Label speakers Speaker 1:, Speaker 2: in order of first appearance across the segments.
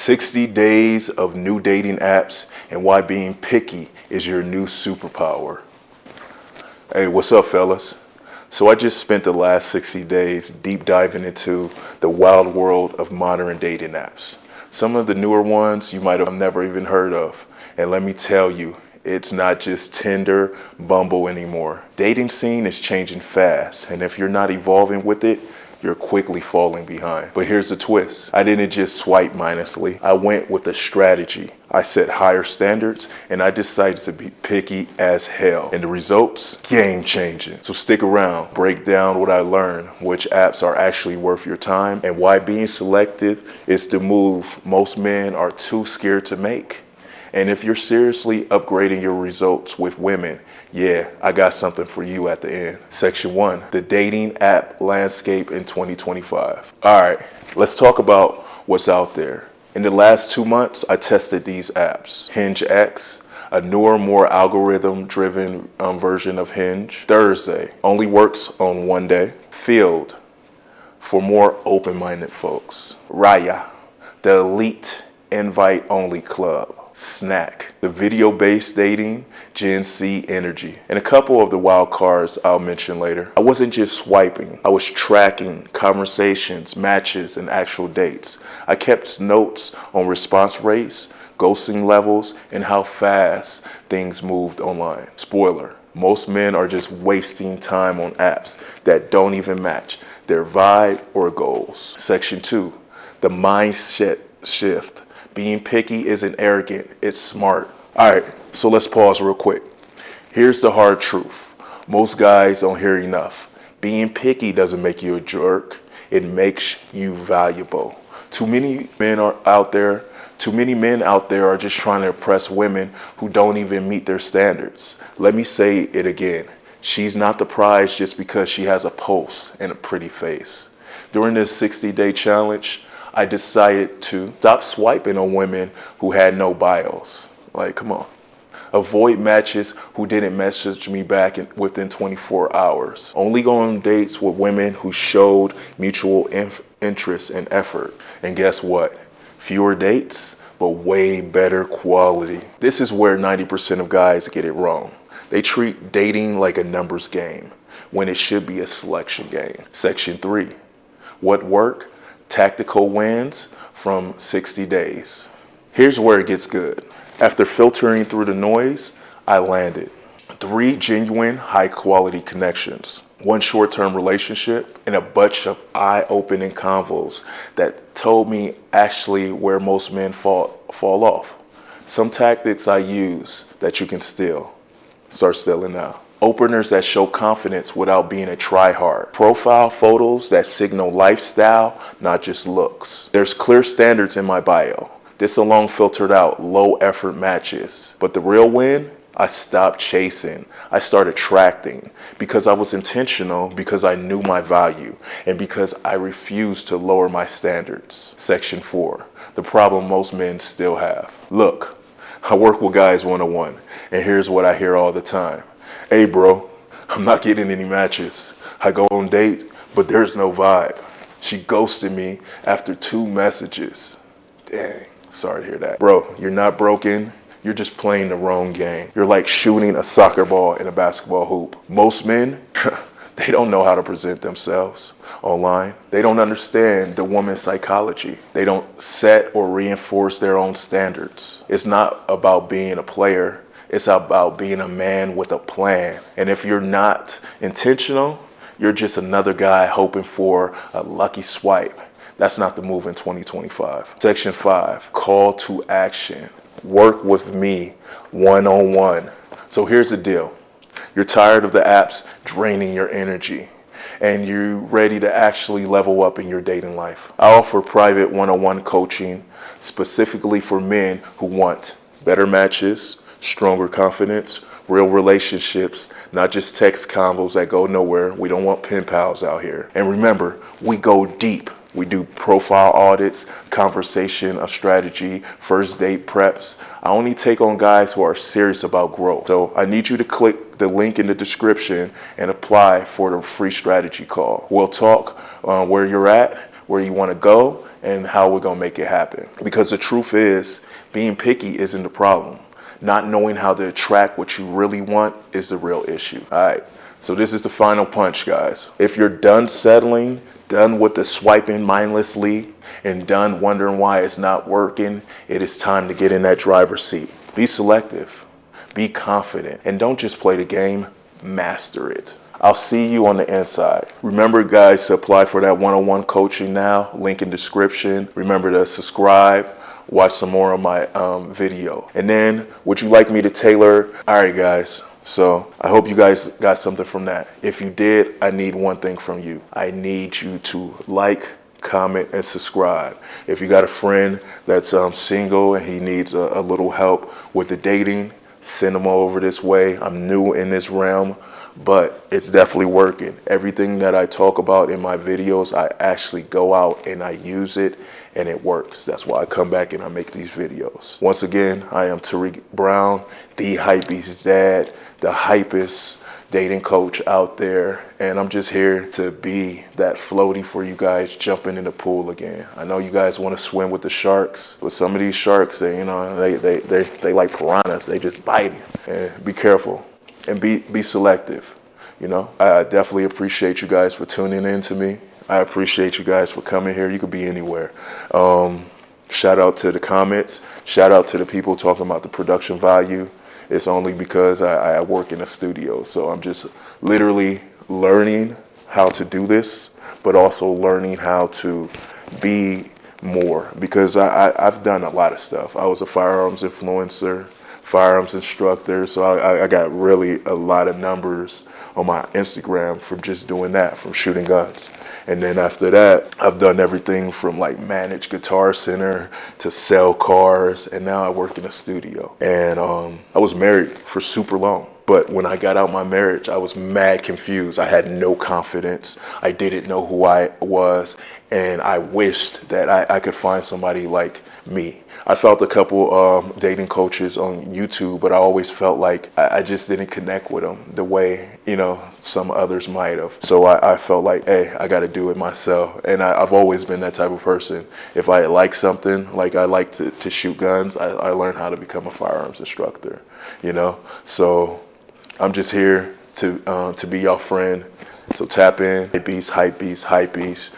Speaker 1: 60 days of new dating apps and why being picky is your new superpower. Hey, what's up, fellas? So I just spent the last 60 days deep diving into the wild world of modern dating apps. Some of the newer ones you might have never even heard of. And let me tell you, it's not just Tinder, Bumble anymore. Dating scene is changing fast, and if you're not evolving with it, you're quickly falling behind. But here's the twist. I didn't just swipe mindlessly. I went with a strategy. I set higher standards and I decided to be picky as hell. And the results? Game changing. So stick around, break down what I learned, which apps are actually worth your time, and why being selective is the move most men are too scared to make. And if you're seriously upgrading your results with women, yeah, I got something for you at the end. Section 1, the dating app landscape in 2025. All right, let's talk about what's out there. In the last 2 months, I tested these apps. Hinge X, a newer, more algorithm-driven version of Hinge. Thursday, only works on one day. Field, for more open-minded folks. Raya, the elite invite-only club. Snack, the video-based dating, Gen Z energy, and a couple of the wild cards I'll mention later. I wasn't just swiping, I was tracking conversations, matches, and actual dates. I kept notes on response rates, ghosting levels, and how fast things moved online. Spoiler, most men are just wasting time on apps that don't even match their vibe or goals. Section 2, the mindset shift. Being picky isn't arrogant, it's smart. All right, so let's pause real quick. Here's the hard truth. Most guys don't hear enough. Being picky doesn't make you a jerk, it makes you valuable. Too many men out there are just trying to impress women who don't even meet their standards. Let me say it again. She's not the prize just because she has a pulse and a pretty face. During this 60-day challenge, I decided to stop swiping on women who had no bios. Like, come on. Avoid matches who didn't message me back within 24 hours. Only go on dates with women who showed mutual interest and effort. And guess what? Fewer dates, but way better quality. This is where 90% of guys get it wrong. They treat dating like a numbers game when it should be a selection game. Section 3, what worked? Tactical wins from 60 days. Here's where it gets good. After filtering through the noise, I landed 3 genuine high-quality connections, 1 short-term relationship, and a bunch of eye-opening convos that told me actually where most men fall off. Some tactics I use that you can steal. Start stealing now. Openers that show confidence without being a try-hard. Profile photos that signal lifestyle, not just looks. There's clear standards in my bio. This alone filtered out low-effort matches. But the real win? I stopped chasing. I started attracting because I was intentional, because I knew my value, and because I refused to lower my standards. Section 4, the problem most men still have. Look, I work with guys one-on-one, and here's what I hear all the time. Hey bro, I'm not getting any matches. I go on date, but there's no vibe. She ghosted me after 2 messages. Dang, sorry to hear that. Bro, you're not broken. You're just playing the wrong game. You're like shooting a soccer ball in a basketball hoop. Most men, they don't know how to present themselves online. They don't understand the woman's psychology. They don't set or reinforce their own standards. It's not about being a player. It's about being a man with a plan. And if you're not intentional, you're just another guy hoping for a lucky swipe. That's not the move in 2025. Section 5, call to action. Work with me one-on-one. So here's the deal. You're tired of the apps draining your energy, and you're ready to actually level up in your dating life. I offer private one-on-one coaching specifically for men who want better matches, stronger confidence, real relationships, not just text convos that go nowhere. We don't want pen pals out here. And remember, we go deep. We do profile audits, conversation of strategy, first date preps. I only take on guys who are serious about growth. So I need you to click the link in the description and apply for the free strategy call. We'll talk where you're at, where you want to go, and how we're going to make it happen. Because the truth is, being picky isn't the problem. Not knowing how to attract what you really want is the real issue. All right. So this is the final punch, guys. If you're done settling, done with the swiping mindlessly, and done wondering why it's not working, it is time to get in that driver's seat. Be selective, be confident, and don't just play the game, master it. I'll see you on the inside. Remember, guys, to apply for that one-on-one coaching now, link in description. Remember to subscribe, watch some more of my video. And then, would you like me to tailor? All right, guys. So I hope you guys got something from that. If you did, I need one thing from you. I need you to like, comment, and subscribe. If you got a friend that's single and he needs a little help with the dating, send them over this way. I'm new in this realm, but it's definitely working. Everything that I talk about in my videos, I actually go out and I use it, and it works. That's why I come back and I make these videos. Once again, I am Tariq Brown, the hypebeast dad, the hypest dating coach out there, and I'm just here to be that floaty for you guys jumping in the pool again. I know you guys want to swim with the sharks, but some of these sharks, they like piranhas. They just bite you. And be careful and be selective. I definitely appreciate you guys for tuning in to me. I appreciate you guys for coming here. You could be anywhere. Shout out to the comments. Shout out to the people talking about the production value. It's only because I work in a studio. So I'm just literally learning how to do this, but also learning how to be more, because I've done a lot of stuff. I was a firearms influencer, firearms instructor. So I got really a lot of numbers on my Instagram from just doing that, from shooting guns. And then after that, I've done everything from like manage Guitar Center to sell cars. And now I work in a studio. And I was married for super long. But when I got out my marriage, I was mad confused. I had no confidence. I didn't know who I was. And I wished that I could find somebody like me. I felt a couple dating coaches on YouTube, but I always felt like I just didn't connect with them the way, some others might have. So I felt like, hey, I got to do it myself. And I've always been that type of person. If I like something, like I like to shoot guns, I learned how to become a firearms instructor, So I'm just here to be your friend. So tap in, Hypebeast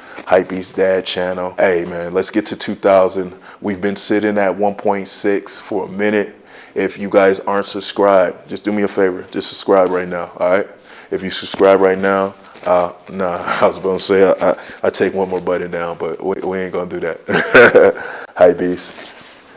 Speaker 1: Dad channel. Hey man, let's get to 2,000. We've been sitting at 1.6 for a minute. If you guys aren't subscribed, just do me a favor, just subscribe right now, all right? If you subscribe right now, I was going to say I take one more button down, but we ain't going to do that. Hypebeast.